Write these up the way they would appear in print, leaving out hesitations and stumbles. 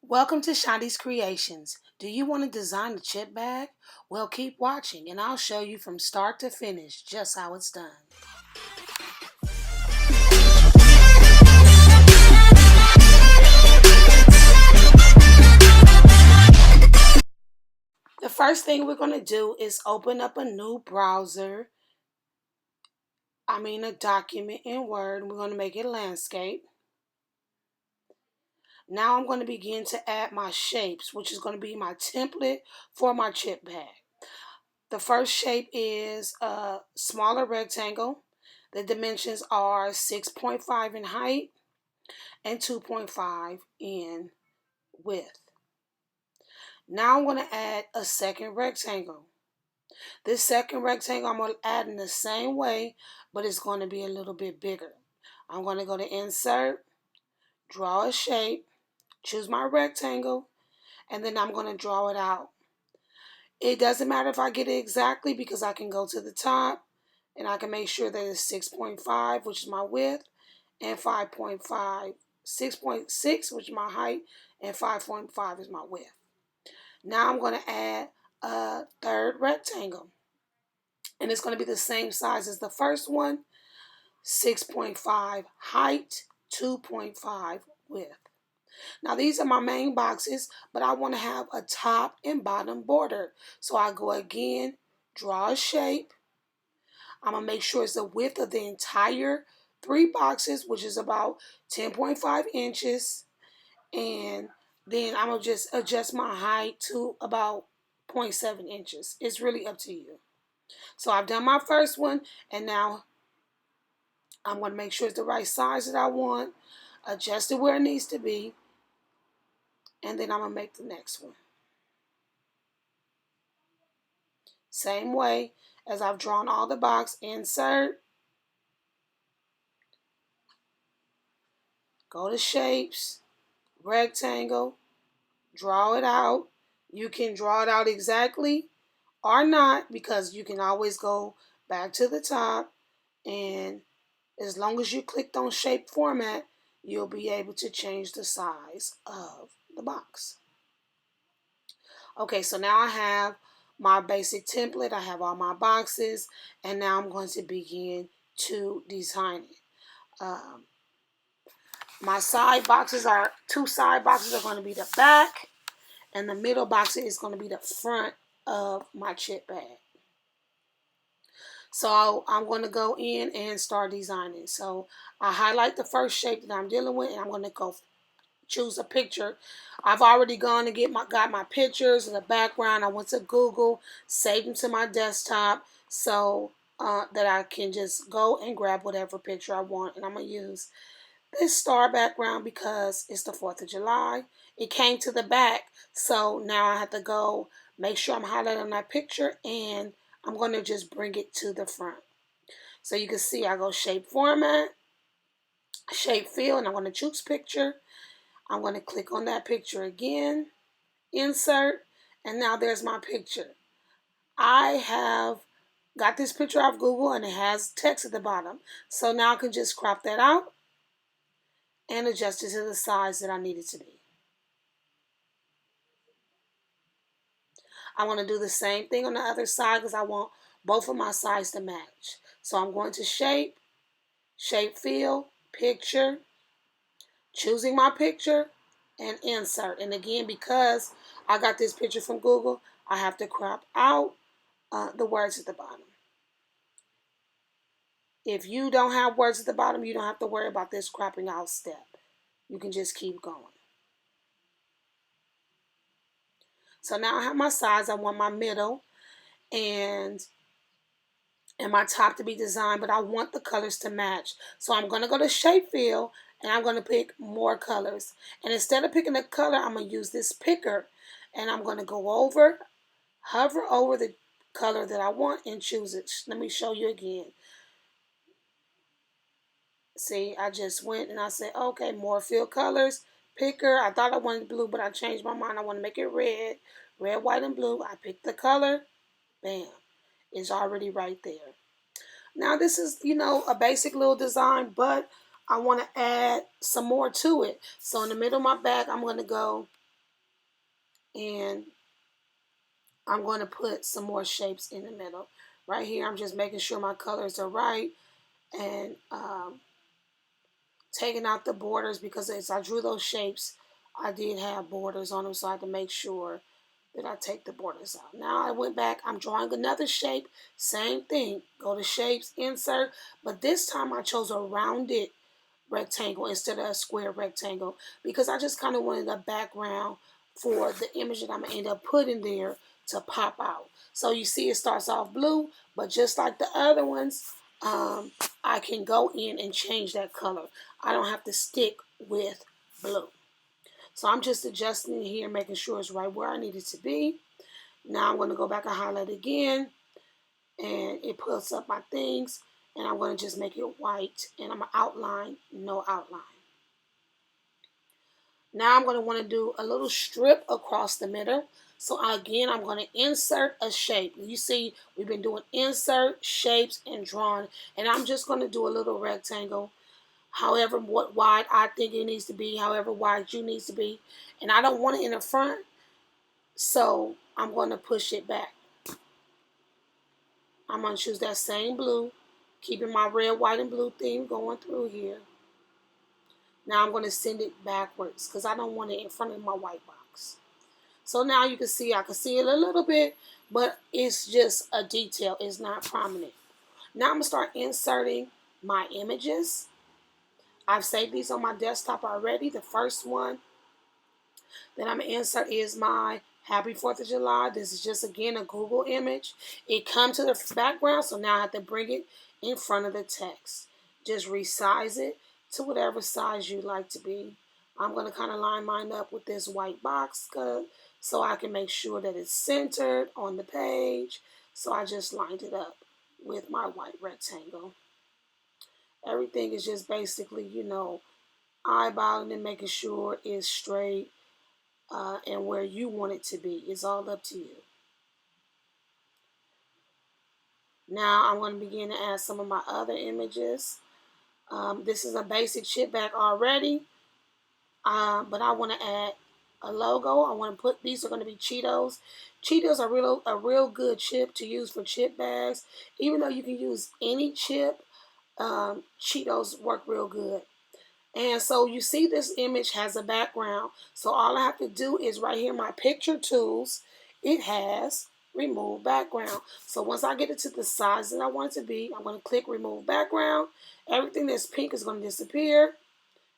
Welcome to Shandy's Creations. Do you want to design a chip bag? Well, keep watching and I'll show you from start to finish just how it's done. The first thing we're going to do is open up a new browser. A document in Word. We're going to make it landscape. Now I'm going to begin to add my shapes, which is going to be my template for my chip bag. The first shape is a smaller rectangle. The dimensions are 6.5 in height and 2.5 in width. Now I'm going to add a second rectangle. This second rectangle I'm going to add in the same way, but it's going to be a little bit bigger. I'm going to go to Insert, Draw a Shape, choose my rectangle, and then I'm going to draw it out. It doesn't matter if I get it exactly because I can go to the top and I can make sure that it's 6.5, which is my width, and 5.5, 6.6, which is my height, and 5.5 is my width. Now I'm going to add a third rectangle, and it's going to be the same size as the first one, 6.5 height, 2.5 width. Now these are my main boxes, but I want to have a top and bottom border. So I go again, draw a shape. I'm going to make sure it's the width of the entire 3 boxes, which is about 10.5 inches. And then I'm going to just adjust my height to about 0.7 inches. It's really up to you. So I've done my first one, and now I'm going to make sure it's the right size that I want, adjust it where it needs to be, and then I'm going to make the next one. Same way as I've drawn all the box, insert, go to shapes, rectangle, draw it out. You can draw it out exactly or not because you can always go back to the top, and as long as you clicked on shape format, you'll be able to change the size of the box. Okay, so now I have my basic template. I have all my boxes, and now I'm going to begin to design it. My side boxes are, 2 side boxes are going to be the back, and the middle box is going to be the front of my chip bag. So I'm going to go in and start designing. So I highlight the first shape that I'm dealing with, and I'm going to go choose a picture. I've already gone and got my pictures in the background. I went to Google, saved them to my desktop so that I can just go and grab whatever picture I want. And I'm going to use this star background because it's the 4th of July. It came to the back, so now I have to go make sure I'm highlighting that picture, and I'm going to just bring it to the front. So you can see I go shape format, shape fill, and I'm going to choose picture. I'm going to click on that picture again, insert, and now there's my picture. I have got this picture off Google and it has text at the bottom. So now I can just crop that out and adjust it to the size that I need it to be. I want to do the same thing on the other side because I want both of my sides to match. So I'm going to shape, shape fill, picture, choosing my picture, and insert. And again, because I got this picture from Google, I have to crop out the words at the bottom. If you don't have words at the bottom, you don't have to worry about this cropping out step. You can just keep going. So now I have my sides. I want my middle and my top to be designed, but I want the colors to match. So I'm going to go to shape fill, and I'm going to pick more colors. And instead of picking a color, I'm going to use this picker, and I'm going to go over, hover over the color that I want, and choose it. Let me show you again. See, I just went and I said, okay, more fill colors, picker. I thought I wanted blue, but I changed my mind. I want to make it red, red, white, and blue. I picked the color, bam, it's already right there. Now this is, a basic little design, but I want to add some more to it. So in the middle of my bag, I'm going to go And I'm going to put some more shapes in the middle. Right here, I'm just making sure my colors are right, and taking out the borders, because as I drew those shapes, I did have borders on them, so I had to make sure that I take the borders out. Now I went back, I'm drawing another shape, same thing. Go to shapes, insert, but this time I chose a rounded rectangle instead of a square rectangle, because I just kind of wanted a background for the image that I'm going to end up putting there to pop out. So you see it starts off blue, but just like the other ones, I can go in and change that color. I don't have to stick with blue. So I'm just adjusting it here, making sure it's right where I need it to be. Now I'm going to go back and highlight again, and it puts up my things, and I'm going to just make it white, and I'm going to outline, no outline. Now I'm going to want to do a little strip across the middle. So again, I'm going to insert a shape. You see, we've been doing insert, shapes, and drawing. And I'm just going to do a little rectangle, however wide I think it needs to be, however wide you needs to be. And I don't want it in the front, so I'm going to push it back. I'm going to choose that same blue, keeping my red, white, and blue theme going through here. Now I'm going to send it backwards because I don't want it in front of my white box. So now you can see, I can see it a little bit, but it's just a detail. It's not prominent. Now I'm going to start inserting my images. I've saved these on my desktop already. The first one that I'm going to insert is my Happy 4th of July. This is just, again, a Google image. It comes to the background, so now I have to bring it in front of the text. Just resize it to whatever size you like to be. I'm going to kind of line mine up with this white box so I can make sure that it's centered on the page. So I just lined it up with my white rectangle. Everything is just basically, eyeballing and making sure it's straight and where you want it to be. It's all up to you. Now I'm going to begin to add some of my other images. This is a basic chip bag already, but I want to add a logo. I want to put, these are going to be Cheetos. Cheetos are a real good chip to use for chip bags. Even though you can use any chip, Cheetos work real good. And so you see this image has a background. So all I have to do is right here, my picture tools, it has remove background. So once I get it to the size that I want it to be, I'm going to click remove background. Everything that's pink is going to disappear.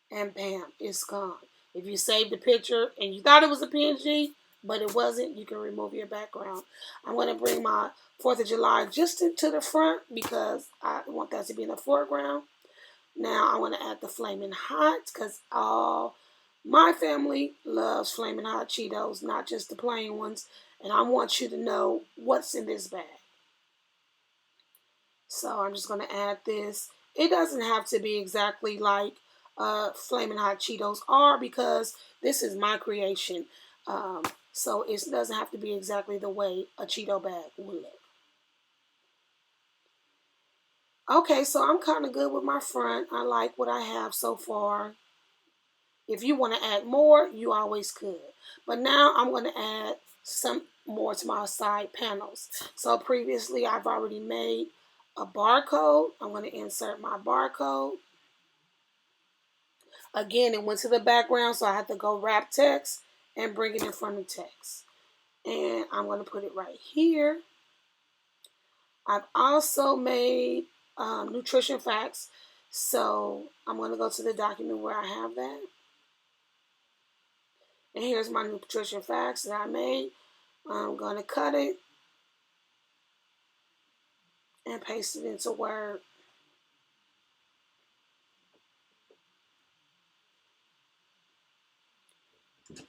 And bam, it's gone. If you saved the picture and you thought it was a PNG, but it wasn't, you can remove your background. I'm going to bring my 4th of July just to the front because I want that to be in the foreground. Now I want to add the Flamin' Hot because all my family loves Flamin' Hot Cheetos, not just the plain ones. And I want you to know what's in this bag. So I'm just going to add this. It doesn't have to be exactly like Flamin' Hot Cheetos are because this is my creation. So it doesn't have to be exactly the way a Cheeto bag would look. Okay, so I'm kind of good with my front. I like what I have so far. If you want to add more, you always could. But now I'm going to add some more to my side panels. So previously I've already made a barcode. I'm going to insert my barcode. Again, it went to the background, so I have to go wrap text and bring it in front of text. And I'm going to put it right here. I've also made nutrition facts. So I'm going to go to the document where I have that. And here's my nutrition facts that I made. I'm going to cut it and paste it into Word.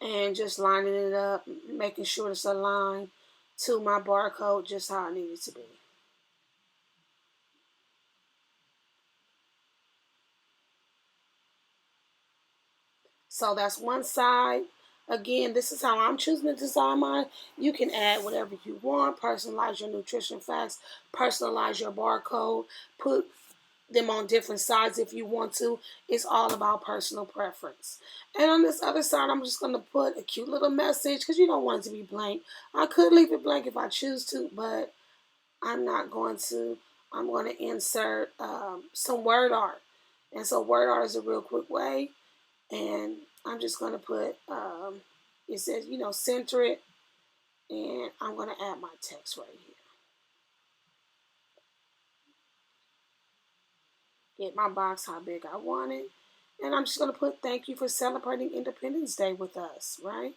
And just lining it up, making sure it's aligned to my barcode just how I need it to be. So that's one side. Again, this is how I'm choosing to design mine. You can add whatever you want. Personalize your nutrition facts. Personalize your barcode. Put them on different sides if you want to. It's all about personal preference. And on this other side, I'm just going to put a cute little message because you don't want it to be blank. I could leave it blank if I choose to, but I'm not going to. I'm going to insert some word art. And so word art is a real quick way. And I'm just going to put, it says, center it. And I'm going to add my text right here. Get my box how big I want it. And I'm just going to put thank you for celebrating Independence Day with us, right?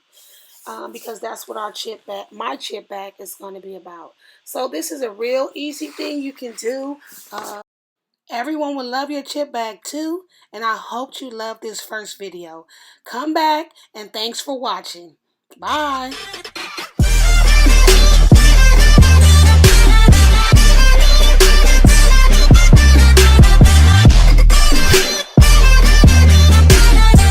Because that's what my chip bag is going to be about. So this is a real easy thing you can do. Everyone will love your chip bag too, and I hope you love this first video. Come back, and thanks for watching. Bye.